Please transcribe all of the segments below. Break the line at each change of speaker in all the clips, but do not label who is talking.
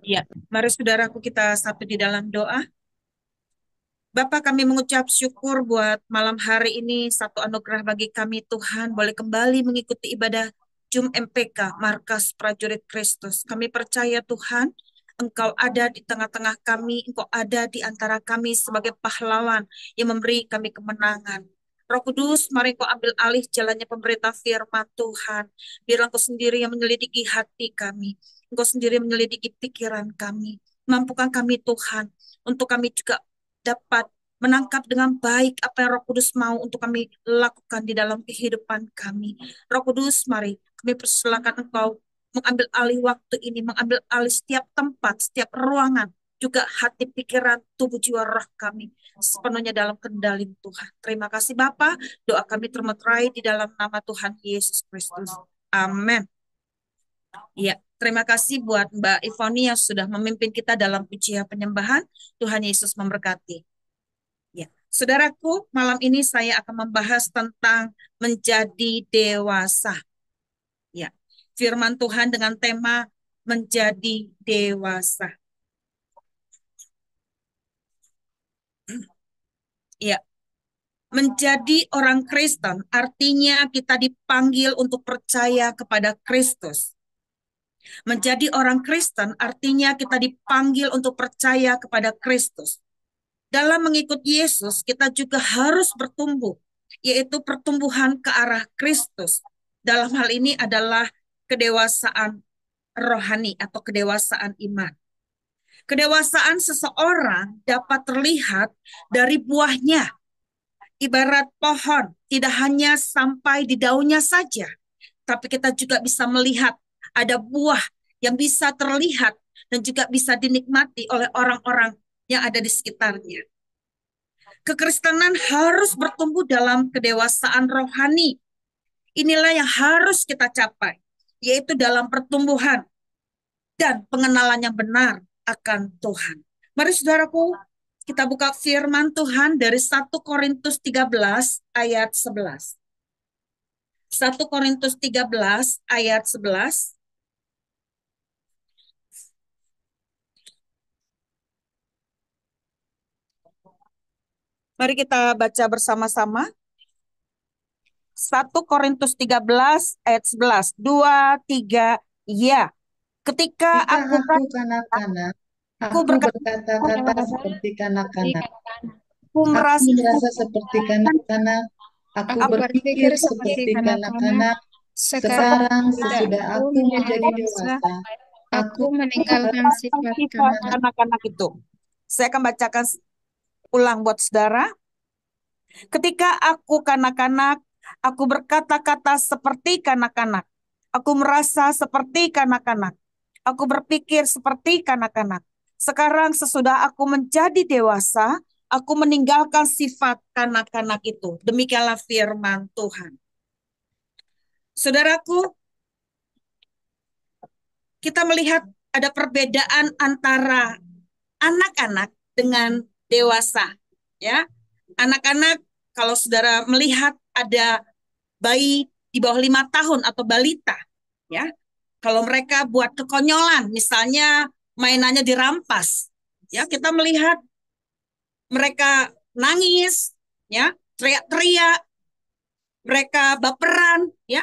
Ya, mari saudaraku kita satu di dalam doa. Bapak, kami mengucap syukur buat malam hari ini, satu anugerah bagi kami Tuhan, boleh kembali mengikuti ibadah Jum MPK, Markas Prajurit Kristus. Kami percaya Tuhan, Engkau ada di tengah-tengah kami, Engkau ada di antara kami sebagai pahlawan yang memberi kami kemenangan. Roh Kudus, mari Engkau ambil alih jalannya pemerintah firman Tuhan. Biar Engkau sendiri yang menyelidiki hati kami. Engkau sendiri yang menyelidiki pikiran kami. Mampukan kami Tuhan, untuk kami juga dapat menangkap dengan baik apa yang Roh Kudus mau untuk kami lakukan di dalam kehidupan kami. Roh Kudus, mari kami persilakan Engkau mengambil alih waktu ini, mengambil alih setiap tempat, setiap ruangan, juga hati, pikiran, tubuh, jiwa, roh kami sepenuhnya dalam kendali Tuhan. Terima kasih Bapa, doa kami termeterai di dalam nama Tuhan Yesus Kristus. Amin. Ya, terima kasih buat Mbak Ivoni yang sudah memimpin kita dalam pujian penyembahan. Tuhan Yesus memberkati. Ya, saudaraku, malam ini saya akan membahas tentang menjadi dewasa. Ya, firman Tuhan dengan tema menjadi dewasa. Ya, menjadi orang Kristen artinya kita dipanggil untuk percaya kepada Kristus. Menjadi orang Kristen artinya kita dipanggil untuk percaya kepada Kristus. Dalam mengikut Yesus, kita juga harus bertumbuh, yaitu pertumbuhan ke arah Kristus. Dalam hal ini adalah kedewasaan rohani atau kedewasaan iman. Kedewasaan seseorang dapat terlihat dari buahnya. Ibarat pohon, tidak hanya sampai di daunnya saja, tapi kita juga bisa melihat ada buah yang bisa terlihat dan juga bisa dinikmati oleh orang-orang yang ada di sekitarnya. Kekristenan harus bertumbuh dalam kedewasaan rohani. Inilah yang harus kita capai, yaitu dalam pertumbuhan dan pengenalan yang benar akan Tuhan. Mari saudaraku, kita buka firman Tuhan dari 1 Korintus 13 ayat 11. 1 Korintus 13 ayat 11. Mari kita baca bersama-sama. 1 Korintus 13 ayat 11. 2, 3, ya. Ketika
Ketika
aku
aku kanak-kanak,
aku
aku
berkata,
berkata-kata seperti kanak-kanak.
aku
Aku
merasa
merasa seperti kanak-kanak. Aku
Aku
berpikir
berpikir seperti
seperti
kanak-kanak.
kanak-kanak.
Sekarang
Sekarang
sudah
sesudah
aku
aku
menjadi
menjadi
dewasa,
dewasa, aku
aku meninggalkan sifat
sifat
kanak-kanak.
anak-anak itu. Saya akan bacakan ulang buat saudara. Ketika aku kanak-kanak, aku berkata-kata seperti kanak-kanak. Aku merasa seperti kanak-kanak. Aku berpikir seperti kanak-kanak. Sekarang sesudah aku menjadi dewasa, aku meninggalkan sifat kanak-kanak itu. Demikianlah firman Tuhan. Saudaraku, kita melihat ada perbedaan antara anak-anak dengan dewasa. Ya, anak-anak kalau saudara melihat ada bayi di bawah 5 tahun atau balita, ya, kalau mereka buat kekonyolan, misalnya mainannya dirampas, ya kita melihat mereka nangis, ya, teriak-teriak, mereka baperan, ya,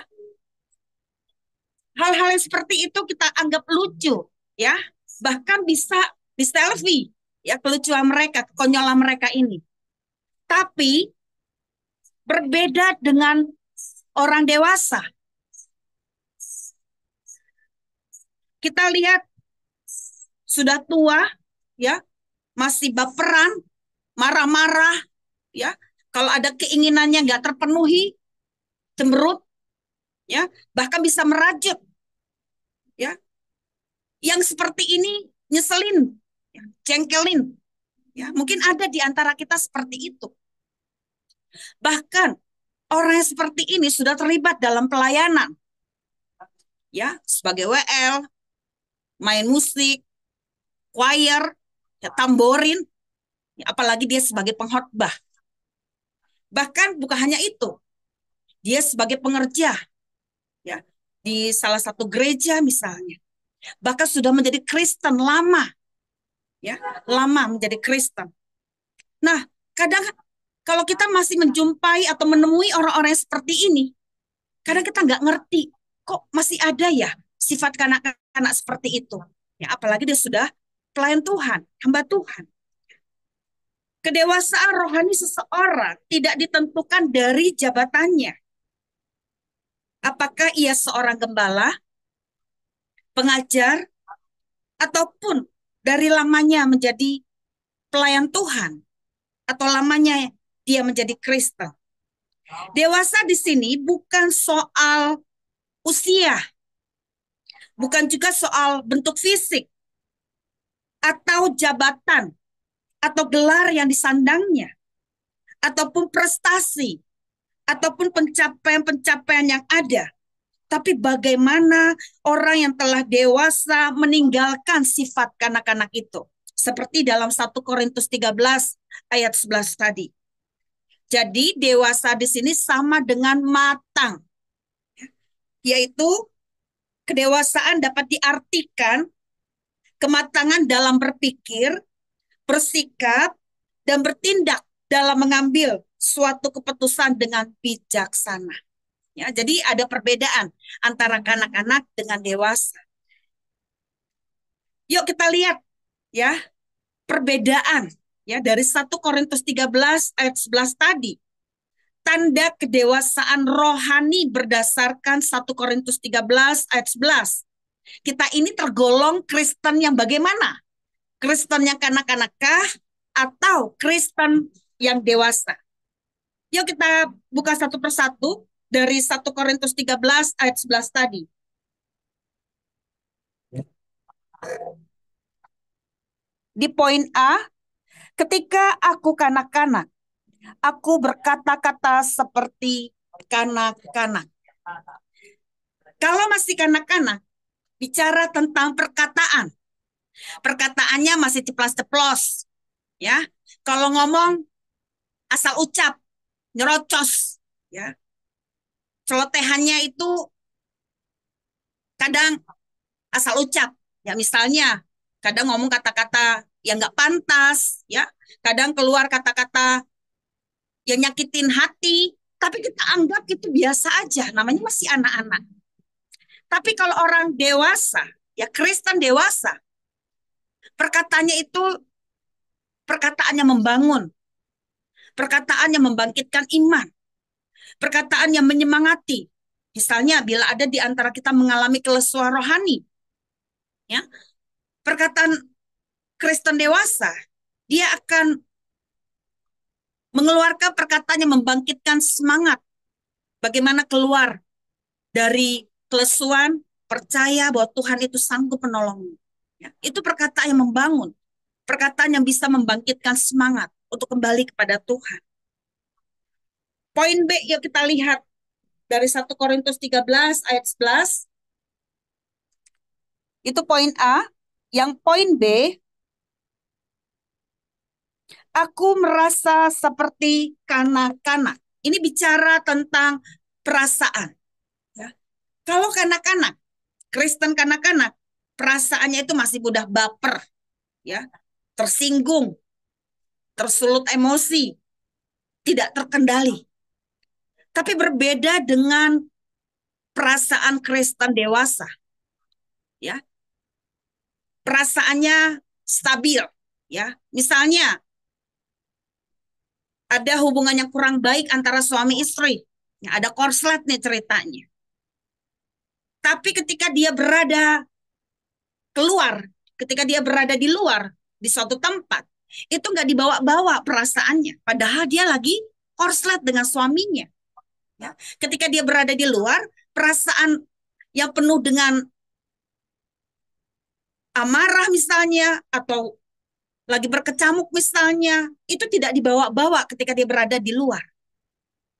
hal-hal yang seperti itu kita anggap lucu, ya, bahkan bisa di selfie, ya, kelucuan mereka, kekonyolan mereka ini. Tapi berbeda dengan orang dewasa. Kita lihat sudah tua, ya, masih baperan, marah-marah, ya. Kalau ada keinginannya nggak terpenuhi, cemberut, ya, bahkan bisa merajut, ya. Yang seperti ini nyeselin, ya, jengkelin, ya. Mungkin ada di antara kita seperti itu. Bahkan orang yang seperti ini sudah terlibat dalam pelayanan, ya, sebagai WL, main musik, choir, ya, tamborin, ya, apalagi dia sebagai pengkhotbah. Bahkan bukan hanya itu, dia sebagai pengerja, ya, di salah satu gereja misalnya. bahkan sudah menjadi Kristen lama, ya, lama menjadi Kristen. Nah, kadang kalau kita masih menjumpai atau menemui orang-orang yang seperti ini, kadang kita nggak ngerti, kok masih ada ya sifat kanak-kanak seperti itu. Ya, apalagi dia sudah pelayan Tuhan, hamba Tuhan. Kedewasaan rohani seseorang tidak ditentukan dari jabatannya. Apakah ia seorang gembala, pengajar, ataupun dari lamanya menjadi pelayan Tuhan, atau lamanya dia menjadi Kristen. Dewasa di sini bukan soal usia, bukan juga soal bentuk fisik, atau jabatan, atau gelar yang disandangnya, ataupun prestasi, ataupun pencapaian-pencapaian yang ada. Tapi bagaimana orang yang telah dewasa meninggalkan sifat kanak-kanak itu. Seperti dalam 1 Korintus 13 ayat 11 tadi. Jadi dewasa di sini sama dengan matang. Yaitu kedewasaan dapat diartikan kematangan dalam berpikir, bersikap, dan bertindak dalam mengambil suatu keputusan dengan bijaksana. Ya, jadi ada perbedaan antara kanak-kanak dengan dewasa. Yuk kita lihat ya perbedaan ya dari 1 Korintus 13 ayat 11 tadi. Tanda kedewasaan rohani berdasarkan 1 Korintus 13 ayat 11. Kita ini tergolong Kristen yang bagaimana? Kristen yang kanak-kanakkah atau Kristen yang dewasa? Yuk kita buka satu persatu dari 1 Korintus 13 ayat 11 tadi. Di poin A, ketika aku kanak-kanak, aku berkata-kata seperti kanak-kanak. Kalau masih kanak-kanak, bicara tentang perkataan. Perkataannya masih ceplas-ceplos. Ya, kalau ngomong asal ucap, nyerocos. Ya, celotehannya itu kadang asal ucap. Ya, misalnya kadang ngomong kata-kata yang nggak pantas. Ya, kadang keluar kata-kata yang nyakitin hati. Tapi kita anggap itu biasa aja. Namanya masih anak-anak. Tapi kalau orang dewasa, ya Kristen dewasa, perkataannya itu perkataannya membangun, perkataannya membangkitkan iman, perkataannya menyemangati. Misalnya bila ada di antara kita mengalami kelesuan rohani, ya, perkataan Kristen dewasa, dia akan mengeluarkan perkataan yang membangkitkan semangat. Bagaimana keluar dari kelesuan, percaya bahwa Tuhan itu sanggup menolongmu. Ya, itu perkataan yang membangun, perkataan yang bisa membangkitkan semangat untuk kembali kepada Tuhan. Poin B yang kita lihat dari 1 Korintus 13 ayat 11. Itu poin A. Yang poin B, aku merasa seperti kanak-kanak. Ini bicara tentang perasaan. Ya. Kalau kanak-kanak, Kristen kanak-kanak, perasaannya itu masih mudah baper, ya, tersinggung, tersulut emosi, tidak terkendali. Tapi berbeda dengan perasaan Kristen dewasa, ya, perasaannya stabil, ya. Misalnya ada hubungan yang kurang baik antara suami istri, ya, ada korslet nih ceritanya. Tapi ketika dia berada keluar, ketika dia berada di luar, di suatu tempat, itu nggak dibawa-bawa perasaannya. Padahal dia lagi korslet dengan suaminya. Ya. Ketika dia berada di luar, perasaan yang penuh dengan amarah misalnya, atau lagi berkecamuk misalnya, itu tidak dibawa-bawa ketika dia berada di luar.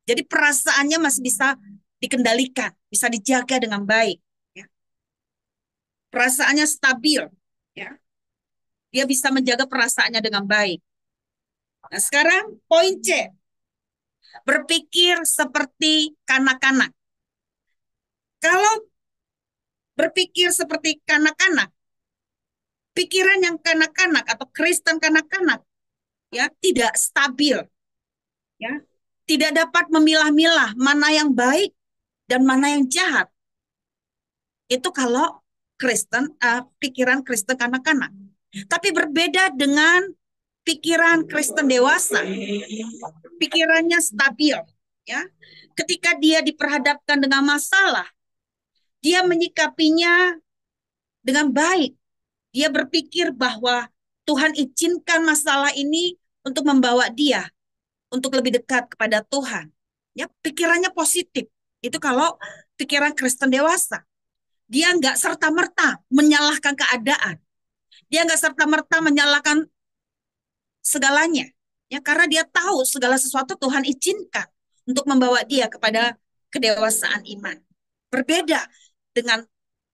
Jadi perasaannya masih bisa dikendalikan, bisa dijaga dengan baik. Ya. Perasaannya stabil. Ya. Dia bisa menjaga perasaannya dengan baik. Nah, sekarang poin C. Berpikir seperti kanak-kanak. Kalau berpikir seperti kanak-kanak, pikiran yang kanak-kanak atau Kristen kanak-kanak, ya, tidak stabil, ya, tidak dapat memilah-milah mana yang baik dan mana yang jahat. Itu kalau pikiran Kristen kanak-kanak. Tapi berbeda dengan pikiran Kristen dewasa. Pikirannya stabil, ya. Ketika dia diperhadapkan dengan masalah, dia menyikapinya dengan baik. Dia berpikir bahwa Tuhan izinkan masalah ini untuk membawa dia untuk lebih dekat kepada Tuhan. Ya, pikirannya positif. Itu kalau pikiran Kristen dewasa. Dia nggak serta-merta menyalahkan keadaan. Dia nggak serta-merta menyalahkan segalanya. Ya, karena dia tahu segala sesuatu Tuhan izinkan untuk membawa dia kepada kedewasaan iman. Berbeda dengan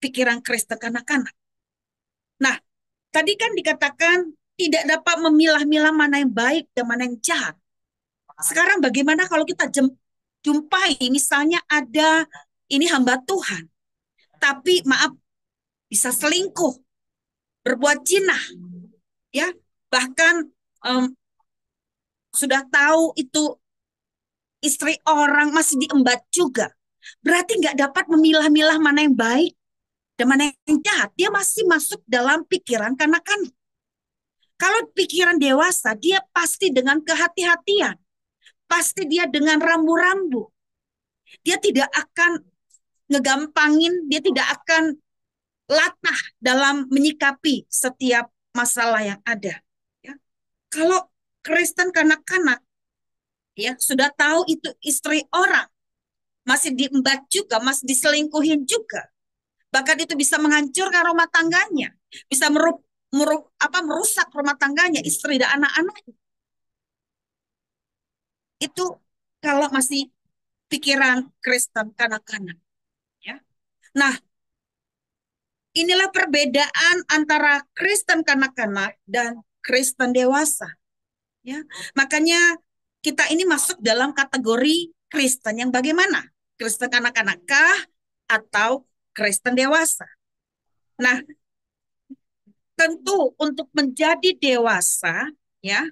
pikiran Kristen kanak-kanak. Nah, tadi kan dikatakan tidak dapat memilah-milah mana yang baik dan mana yang jahat. Sekarang bagaimana kalau kita jumpai misalnya ada ini hamba Tuhan, tapi maaf bisa selingkuh, berbuat zina, ya, bahkan sudah tahu itu istri orang masih diembat juga. Berarti nggak dapat memilah-milah mana yang baik dan mana yang jahat. Dia masih masuk dalam pikiran kanak-kanak. Kalau pikiran dewasa, dia pasti dengan kehati-hatian. Pasti dia dengan rambu-rambu. Dia tidak akan ngegampangin, dia tidak akan latah dalam menyikapi setiap masalah yang ada. Ya. Kalau Kristen kanak-kanak, ya, sudah tahu itu istri orang, masih diembat juga, masih diselingkuhin juga. Bahkan itu bisa menghancurkan rumah tangganya, bisa merusak rumah tangganya, istri dan anak-anaknya. Itu kalau masih pikiran Kristen kanak-kanak. Ya. Nah, inilah perbedaan antara Kristen kanak-kanak dan Kristen dewasa. Ya, makanya kita ini masuk dalam kategori Kristen yang bagaimana? Kristen kanak-kanak kah atau Kristen dewasa? Nah, tentu untuk menjadi dewasa, ya,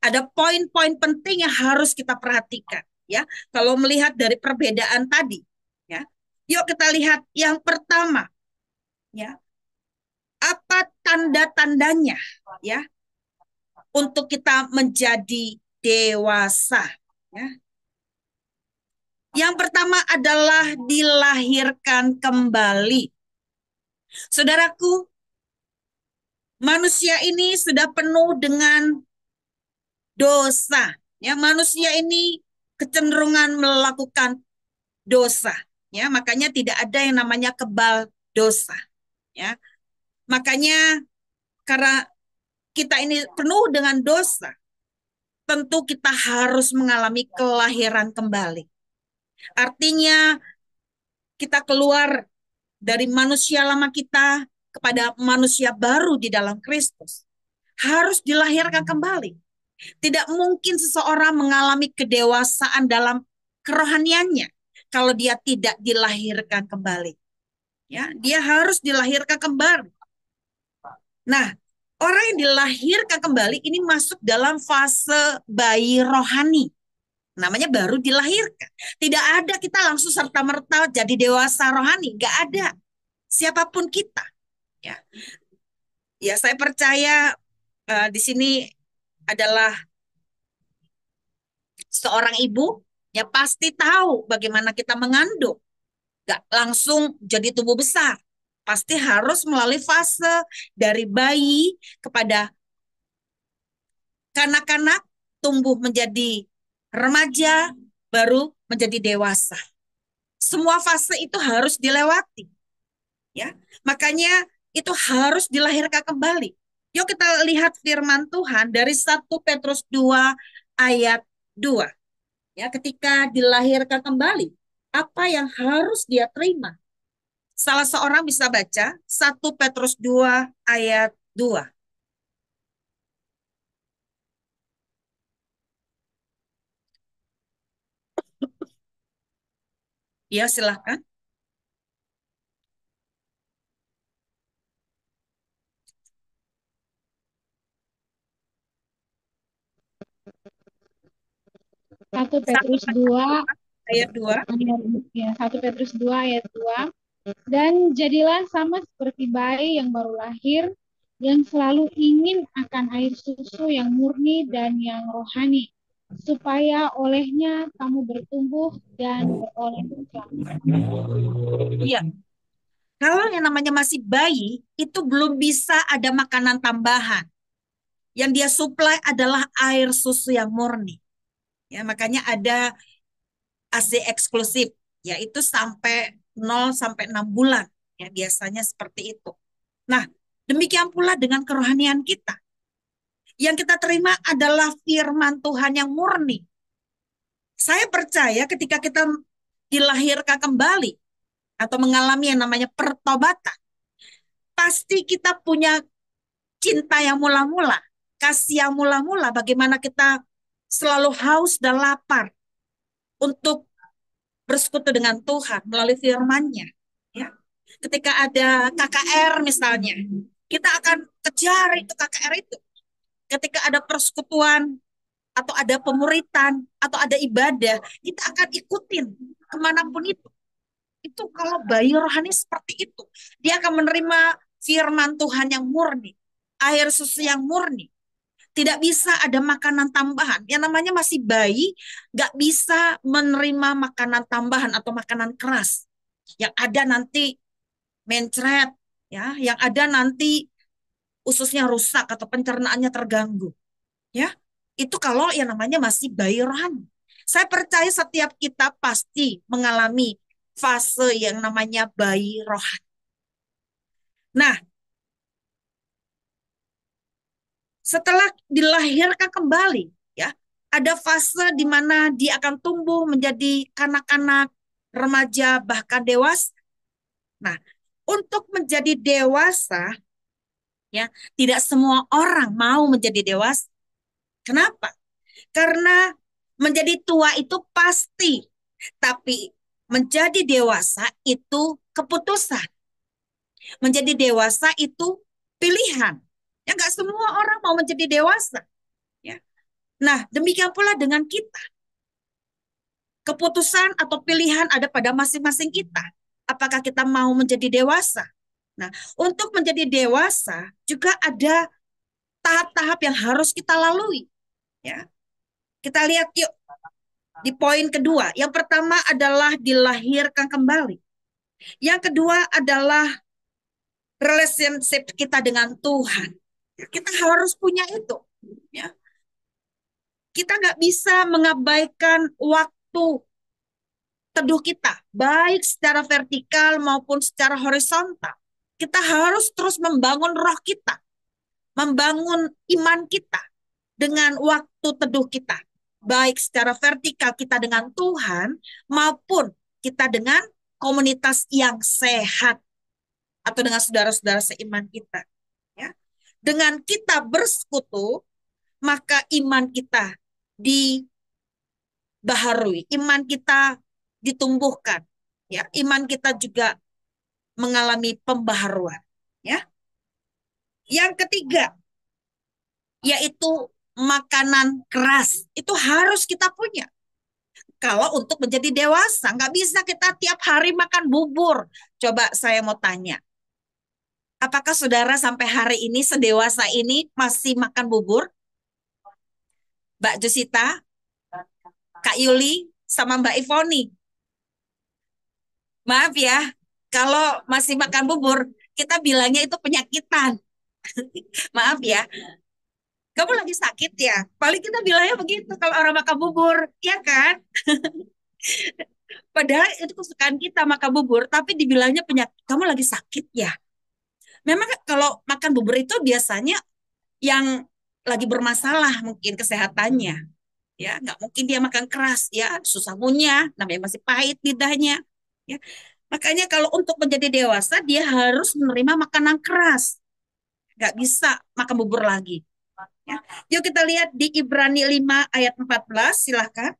ada poin-poin penting yang harus kita perhatikan, ya. Kalau melihat dari perbedaan tadi, ya. Yuk kita lihat yang pertama, ya. Apa tanda-tandanya, ya, untuk kita menjadi dewasa, ya. Yang pertama adalah dilahirkan kembali. Saudaraku, manusia ini sudah penuh dengan dosa. Ya, manusia ini kecenderungan melakukan dosa. Ya, makanya tidak ada yang namanya kebal dosa. Ya, makanya karena kita ini penuh dengan dosa, tentu kita harus mengalami kelahiran kembali. Artinya kita keluar dari manusia lama kita kepada manusia baru di dalam Kristus. Harus dilahirkan kembali. Tidak mungkin seseorang mengalami kedewasaan dalam kerohaniannya kalau dia tidak dilahirkan kembali. Ya, dia harus dilahirkan kembali. Nah, orang yang dilahirkan kembali ini masuk dalam fase bayi rohani. Namanya baru dilahirkan. Tidak ada kita langsung serta-merta jadi dewasa rohani. Nggak ada. Siapapun kita. Ya, ya saya percaya di sini adalah seorang ibu ya pasti tahu bagaimana kita mengandung. Gak langsung jadi tubuh besar. Pasti harus melalui fase dari bayi kepada kanak-kanak, tumbuh menjadi remaja, baru menjadi dewasa. Semua fase itu harus dilewati. Ya, makanya itu harus dilahirkan kembali. Yuk kita lihat firman Tuhan dari 1 Petrus 2 ayat 2. Ya, ketika dilahirkan kembali, apa yang harus dia terima? Salah seorang bisa baca 1 Petrus 2 ayat 2. Ya, silahkan.
1
1
Petrus 2
ayat 2.
ayat 1 Petrus 2 ayat 2. Dan jadilah sama seperti bayi yang baru lahir, yang selalu ingin akan air susu yang murni dan yang rohani, supaya olehnya kamu bertumbuh dan beroleh Islam.
Iya, kalau yang namanya masih bayi, itu belum bisa ada makanan tambahan. Yang dia suplai adalah air susu yang murni. Ya, makanya ada ASI eksklusif, yaitu sampai 0 sampai 6 bulan. Ya, biasanya seperti itu. Nah, demikian pula dengan kerohanian kita. Yang kita terima adalah firman Tuhan yang murni. Saya percaya ketika kita dilahirkan kembali atau mengalami yang namanya pertobatan, pasti kita punya cinta yang mula-mula, kasih yang mula-mula, bagaimana kita selalu haus dan lapar untuk bersekutu dengan Tuhan melalui firman-Nya. Ya. Ketika ada KKR misalnya, kita akan kejar itu KKR itu. Ketika ada persekutuan atau ada pemuritan atau ada ibadah, kita akan ikutin kemanapun itu. Itu kalau bayi rohani seperti itu, dia akan menerima firman Tuhan yang murni, air susu yang murni. Tidak bisa ada makanan tambahan. Yang namanya masih bayi, nggak bisa menerima makanan tambahan atau makanan keras. Yang ada nanti mencret, ya, yang ada nanti ususnya rusak atau pencernaannya terganggu, ya. Itu kalau yang namanya masih bayi rohani. Saya percaya setiap kita pasti mengalami fase yang namanya bayi rohani. Nah, setelah dilahirkan kembali, ya, ada fase di mana dia akan tumbuh menjadi kanak-kanak, remaja, bahkan dewasa. Nah, untuk menjadi dewasa, ya, tidak semua orang mau menjadi dewasa. Kenapa? Karena menjadi tua itu pasti, tapi menjadi dewasa itu keputusan. Menjadi dewasa itu pilihan. Ya, nggak semua orang mau menjadi dewasa. Ya. Nah, demikian pula dengan kita. Keputusan atau pilihan ada pada masing-masing kita. Apakah kita mau menjadi dewasa? Nah, untuk menjadi dewasa juga ada tahap-tahap yang harus kita lalui. Ya, kita lihat yuk di poin kedua. Yang pertama adalah dilahirkan kembali. Yang kedua adalah relationship kita dengan Tuhan. Ya, kita harus punya itu. Ya. Kita nggak bisa mengabaikan waktu teduh kita, baik secara vertikal maupun secara horizontal. Kita harus terus membangun roh kita, membangun iman kita dengan waktu teduh kita, baik secara vertikal kita dengan Tuhan maupun kita dengan komunitas yang sehat atau dengan saudara-saudara seiman kita. Ya. Dengan kita bersekutu, maka iman kita dibaharui, iman kita ditumbuhkan, ya, iman kita juga mengalami pembaharuan, ya. Yang ketiga yaitu makanan keras, itu harus kita punya. Kalau untuk menjadi dewasa, nggak bisa kita tiap hari makan bubur. Coba saya mau tanya, apakah saudara sampai hari ini sedewasa ini masih makan bubur? Mbak Jusita, Kak Yuli, sama Mbak Ivoni. Maaf ya, kalau masih makan bubur, kita bilangnya itu penyakitan. Maaf ya, kamu lagi sakit ya? Paling kita bilangnya begitu kalau orang makan bubur, ya kan? Padahal itu kesukaan kita makan bubur, tapi dibilangnya penyakit. Kamu lagi sakit ya? Memang kalau makan bubur itu biasanya yang lagi bermasalah mungkin kesehatannya. Ya, nggak mungkin dia makan keras, ya, susah ngunyah, namanya masih pahit lidahnya. Ya. Makanya kalau untuk menjadi dewasa, dia harus menerima makanan keras. Nggak bisa makan bubur lagi. Ya. Yuk kita lihat di Ibrani 5 ayat 14, silahkan.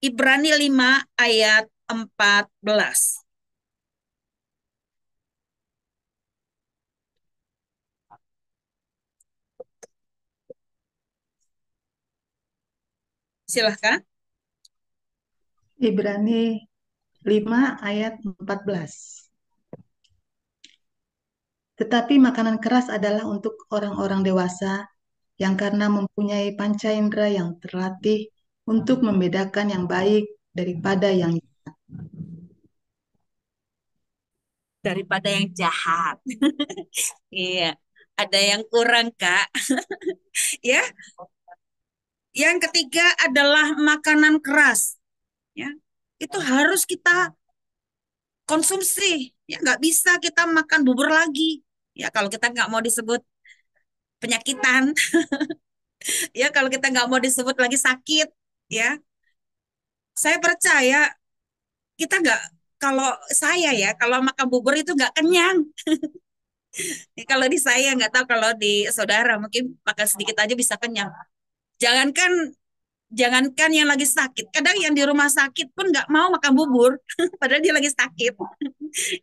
Ibrani 5 ayat 14. Silahkan.
Ibrani 5 ayat 14. Tetapi makanan keras adalah untuk orang-orang dewasa yang karena mempunyai panca indera yang terlatih untuk membedakan yang baik daripada yang
Daripada yang jahat. Iya. Ada yang kurang, Kak. Ya. Yang ketiga adalah makanan keras. Ya. Itu harus kita konsumsi. Ya, nggak bisa kita makan bubur lagi. Ya, kalau kita nggak mau disebut penyakitan. Ya, kalau kita nggak mau disebut lagi sakit. Ya, saya percaya kita nggak, kalau saya ya, kalau makan bubur itu nggak kenyang. Ya, kalau di saya nggak tahu, kalau di saudara mungkin makan sedikit aja bisa kenyang. Jangankan jangankan yang lagi sakit, kadang yang di rumah sakit pun nggak mau makan bubur, padahal dia lagi sakit.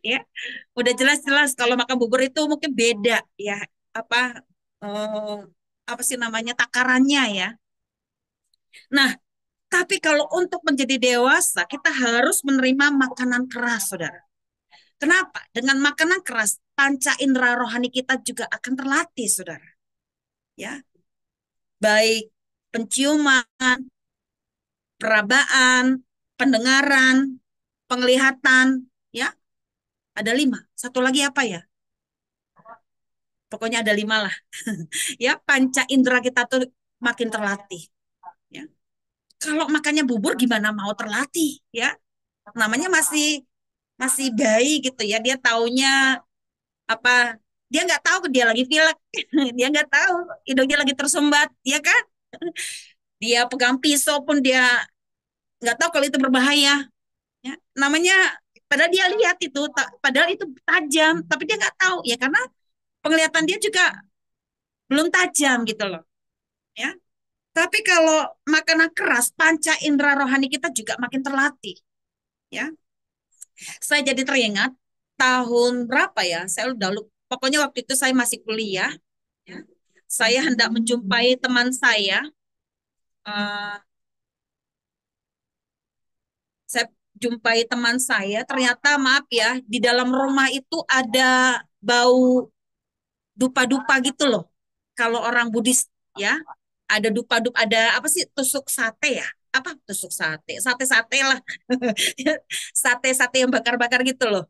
Ya, udah jelas-jelas kalau makan bubur itu mungkin beda ya, apa eh, apa sih namanya, takarannya ya. Nah, tapi kalau untuk menjadi dewasa, kita harus menerima makanan keras, saudara. Kenapa? Dengan makanan keras, panca indera rohani kita juga akan terlatih, saudara. Ya, baik penciuman, perabaan, pendengaran, penglihatan, ya, ada 5. Satu lagi apa ya? Pokoknya ada 5 lah. Ya, panca indera kita tuh makin terlatih. Ya, kalau makannya bubur gimana mau terlatih? Ya, namanya masih masih bayi gitu ya. Dia taunya apa? Dia nggak tahu dia lagi pilek. Dia nggak tahu hidungnya lagi tersumbat, ya kan? Dia pegang pisau pun dia nggak tahu kalau itu berbahaya. Ya, namanya padahal dia lihat itu, padahal itu tajam, tapi dia nggak tahu ya, karena penglihatan dia juga belum tajam gitu loh. Ya, tapi kalau makanan keras, panca indera rohani kita juga makin terlatih. Ya, saya jadi teringat tahun berapa ya? Saya udah lupa. Pokoknya waktu itu saya masih kuliah. Ya. Saya hendak menjumpai teman saya. Eh, saya jumpai teman saya. Ternyata maaf ya, di dalam rumah itu ada bau dupa-dupa gitu loh. Kalau orang Buddhis ya, ada dupa-dupa, ada apa sih, tusuk sate ya? Apa tusuk sate? Sate-sate lah. Sate-sate yang bakar-bakar gitu loh.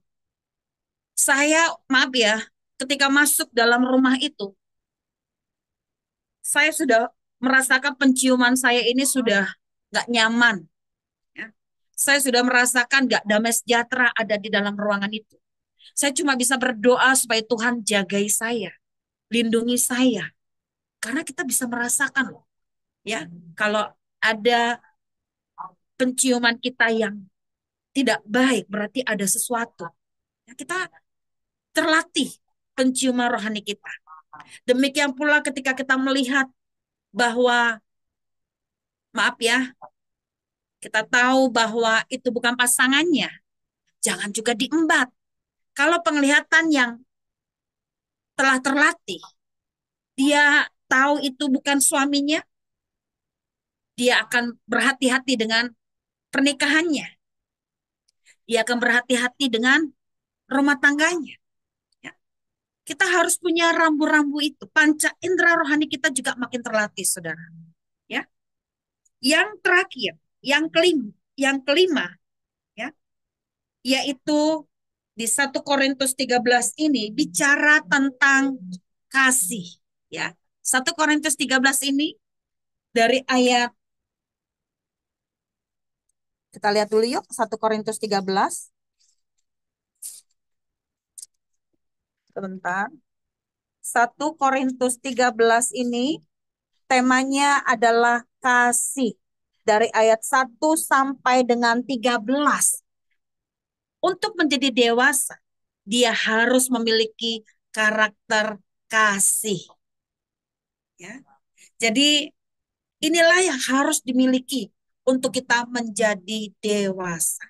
Saya maaf ya, ketika masuk dalam rumah itu, saya sudah merasakan penciuman saya ini sudah nggak nyaman. Ya. Saya sudah merasakan nggak damai sejahtera ada di dalam ruangan itu. Saya cuma bisa berdoa supaya Tuhan jagai saya, lindungi saya. Karena kita bisa merasakan loh, ya, kalau ada penciuman kita yang tidak baik, berarti ada sesuatu. Ya, kita terlatih penciuman rohani kita. Demikian pula ketika kita melihat bahwa, maaf ya, kita tahu bahwa itu bukan pasangannya, jangan juga diembat. Kalau penglihatan yang telah terlatih, dia tahu itu bukan suaminya, dia akan berhati-hati dengan pernikahannya. Dia akan berhati-hati dengan rumah tangganya. Ya. Kita harus punya rambu-rambu itu. Panca indera rohani kita juga makin terlatih, saudara. Ya. Yang terakhir, yang kelima, ya, yaitu di 1 Korintus 13 ini bicara tentang kasih, ya. 1 Korintus 13 ini dari ayat, kita lihat dulu yuk, 1 Korintus 13. Sebentar. 1 Korintus 13 ini temanya adalah kasih. Dari ayat 1 sampai dengan 13. Untuk menjadi dewasa, dia harus memiliki karakter kasih. Ya. Jadi inilah yang harus dimiliki untuk kita menjadi dewasa.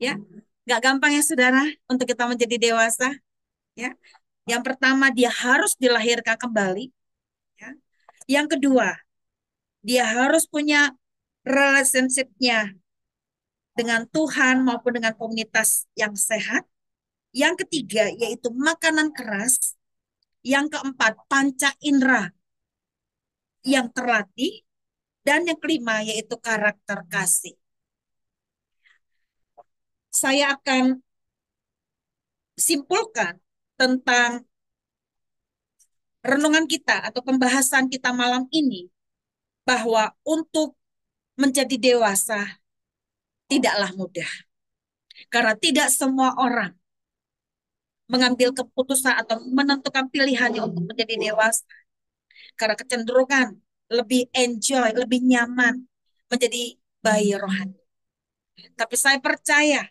Ya, nggak gampang ya saudara untuk kita menjadi dewasa. Ya, yang pertama dia harus dilahirkan kembali. Ya. Yang kedua, dia harus punya relationship-nya dengan Tuhan maupun dengan komunitas yang sehat. Yang ketiga yaitu makanan keras. Yang keempat panca indera yang terlatih. Dan yang kelima yaitu karakter kasih. Saya akan simpulkan tentang renungan kita atau pembahasan kita malam ini, bahwa untuk menjadi dewasa tidaklah mudah. Karena tidak semua orang mengambil keputusan atau menentukan pilihannya untuk menjadi dewasa. Karena kecenderungan lebih enjoy, lebih nyaman menjadi bayi rohani. Tapi saya percaya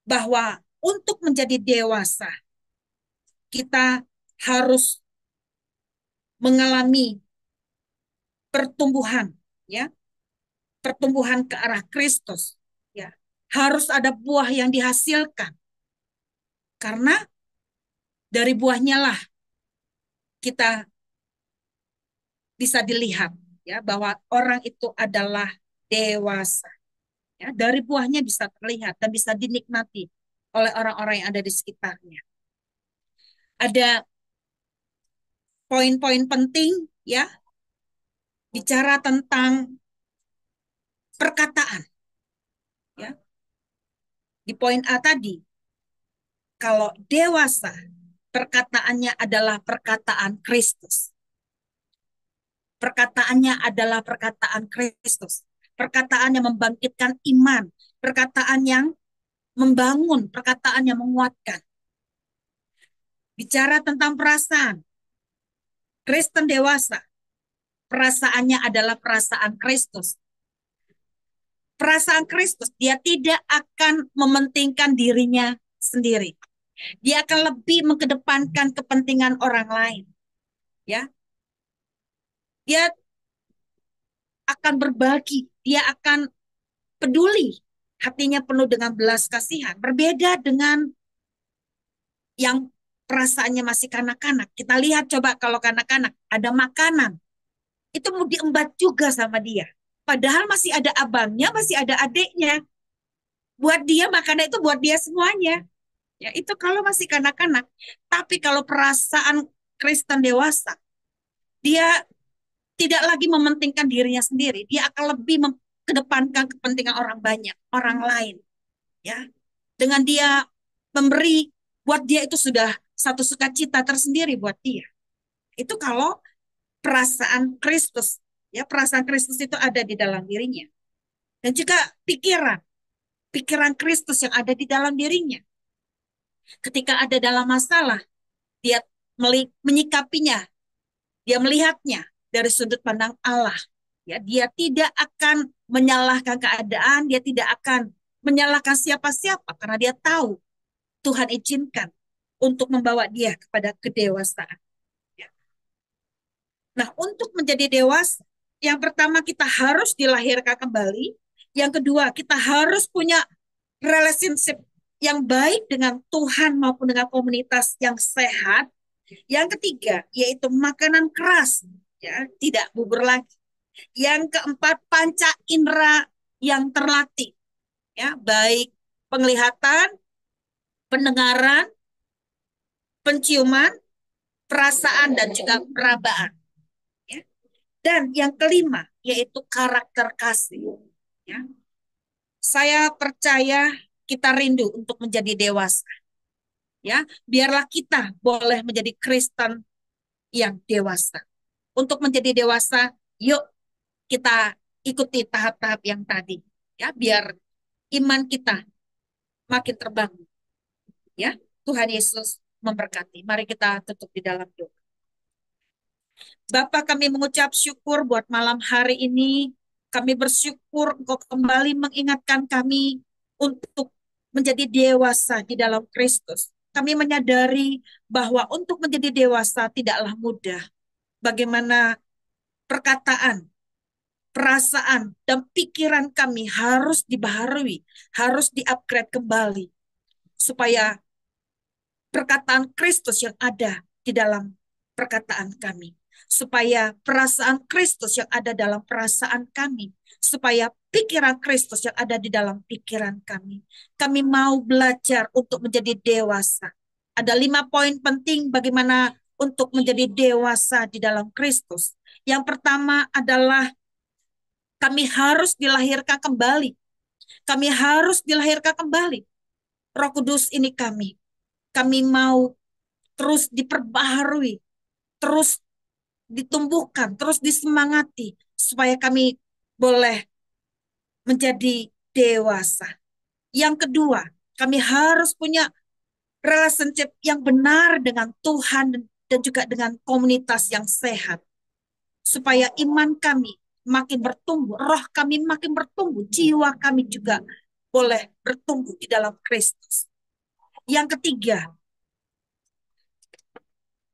bahwa untuk menjadi dewasa, kita harus mengalami pertumbuhan, ya, pertumbuhan ke arah Kristus, ya. Harus ada buah yang dihasilkan, karena dari buahnya lah kita bisa dilihat, ya, bahwa orang itu adalah dewasa. Ya, dari buahnya bisa terlihat dan bisa dinikmati oleh orang-orang yang ada di sekitarnya. Ada poin-poin penting, ya, bicara tentang perkataan, ya. Di poin A tadi, kalau dewasa perkataannya adalah perkataan Kristus. Perkataannya adalah perkataan Kristus. Perkataan yang membangkitkan iman, perkataan yang membangun, perkataan yang menguatkan. Bicara tentang perasaan, Kristen dewasa, perasaannya adalah perasaan Kristus. Perasaan Kristus, dia tidak akan mementingkan dirinya sendiri. Dia akan lebih mengedepankan kepentingan orang lain. Ya, dia akan berbagi, dia akan peduli, hatinya penuh dengan belas kasihan. Berbeda dengan yang perasaannya masih kanak-kanak. Kita lihat coba kalau kanak-kanak ada makanan, itu mau diembat juga sama dia. Padahal masih ada abangnya, masih ada adiknya. Buat dia makanan itu buat dia semuanya. Ya, itu kalau masih kanak-kanak. Tapi kalau perasaan Kristen dewasa, dia tidak lagi mementingkan dirinya sendiri. Dia akan lebih mengedepankan kepentingan orang banyak, orang lain. Ya, dengan dia memberi, buat dia itu sudah satu sukacita tersendiri buat dia. Itu kalau perasaan Kristus, ya, perasaan Kristus itu ada di dalam dirinya. Dan juga pikiran Kristus yang ada di dalam dirinya. Ketika ada dalam masalah, dia menyikapinya, dia melihatnya dari sudut pandang Allah. Ya, dia tidak akan menyalahkan keadaan, dia tidak akan menyalahkan siapa-siapa karena dia tahu Tuhan izinkan untuk membawa dia kepada kedewasaan. Ya. Nah, untuk menjadi dewasa, yang pertama kita harus dilahirkan kembali, yang kedua kita harus punya relationship yang baik dengan Tuhan maupun dengan komunitas yang sehat. Yang ketiga yaitu makanan keras, ya, tidak bubur lagi. Yang keempat panca indera yang terlatih, ya, baik penglihatan, pendengaran, penciuman, perasaan dan juga perabaan. Ya. Dan yang kelima yaitu karakter kasih. Ya. Saya percaya kita rindu untuk menjadi dewasa. Ya, biarlah kita boleh menjadi Kristen yang dewasa. Untuk menjadi dewasa, yuk kita ikuti tahap-tahap yang tadi. Ya, biar iman kita makin terbangun. Ya, Tuhan Yesus memberkati. Mari kita tutup di dalam doa. Bapa, kami mengucap syukur buat malam hari ini. Kami bersyukur Engkau kembali mengingatkan kami untuk menjadi dewasa di dalam Kristus. Kami menyadari bahwa untuk menjadi dewasa tidaklah mudah. Bagaimana perkataan, perasaan, dan pikiran kami harus dibaharui, harus di-upgrade kembali. Supaya perkataan Kristus yang ada di dalam perkataan kami. supaya perasaan Kristus yang ada dalam perasaan kami, supaya pikiran Kristus yang ada di dalam pikiran kami. Kami mau belajar untuk menjadi dewasa. Ada 5 poin penting bagaimana untuk menjadi dewasa di dalam Kristus. Yang pertama adalah kami harus dilahirkan kembali. Kami harus dilahirkan kembali. Roh Kudus ini kami. Kami mau terus diperbaharui, terus ditumbuhkan, terus disemangati, supaya kami boleh menjadi dewasa. Yang kedua, kami harus punya relationship yang benar dengan Tuhan dan juga dengan komunitas yang sehat. Supaya iman kami makin bertumbuh, roh kami makin bertumbuh, jiwa kami juga boleh bertumbuh di dalam Kristus. Yang ketiga,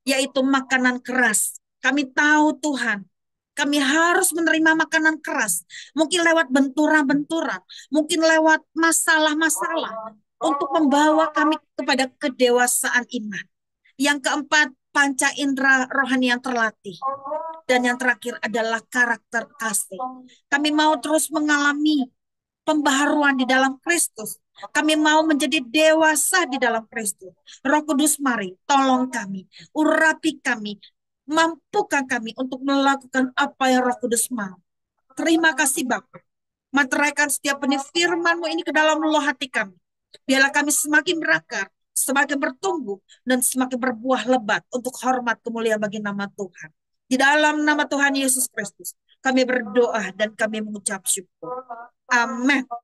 yaitu makanan keras. Kami tahu Tuhan, kami harus menerima makanan keras. Mungkin lewat benturan-benturan, mungkin lewat masalah-masalah untuk membawa kami kepada kedewasaan iman. Yang keempat, panca indera rohani yang terlatih. Dan yang terakhir adalah karakter kasih. Kami mau terus mengalami pembaharuan di dalam Kristus. Kami mau menjadi dewasa di dalam Kristus. Roh Kudus, mari tolong kami, urapi kami, mampukan kami untuk melakukan apa yang Roh Kudus mau. Terima kasih Bapa. Materaikan setiap benih firman-Mu ini ke dalam luluh hati kami. Biarlah kami semakin berakar, semakin bertumbuh, dan semakin berbuah lebat untuk hormat kemuliaan bagi nama Tuhan. Di dalam nama Tuhan Yesus Kristus, kami berdoa dan kami mengucap syukur. Amin.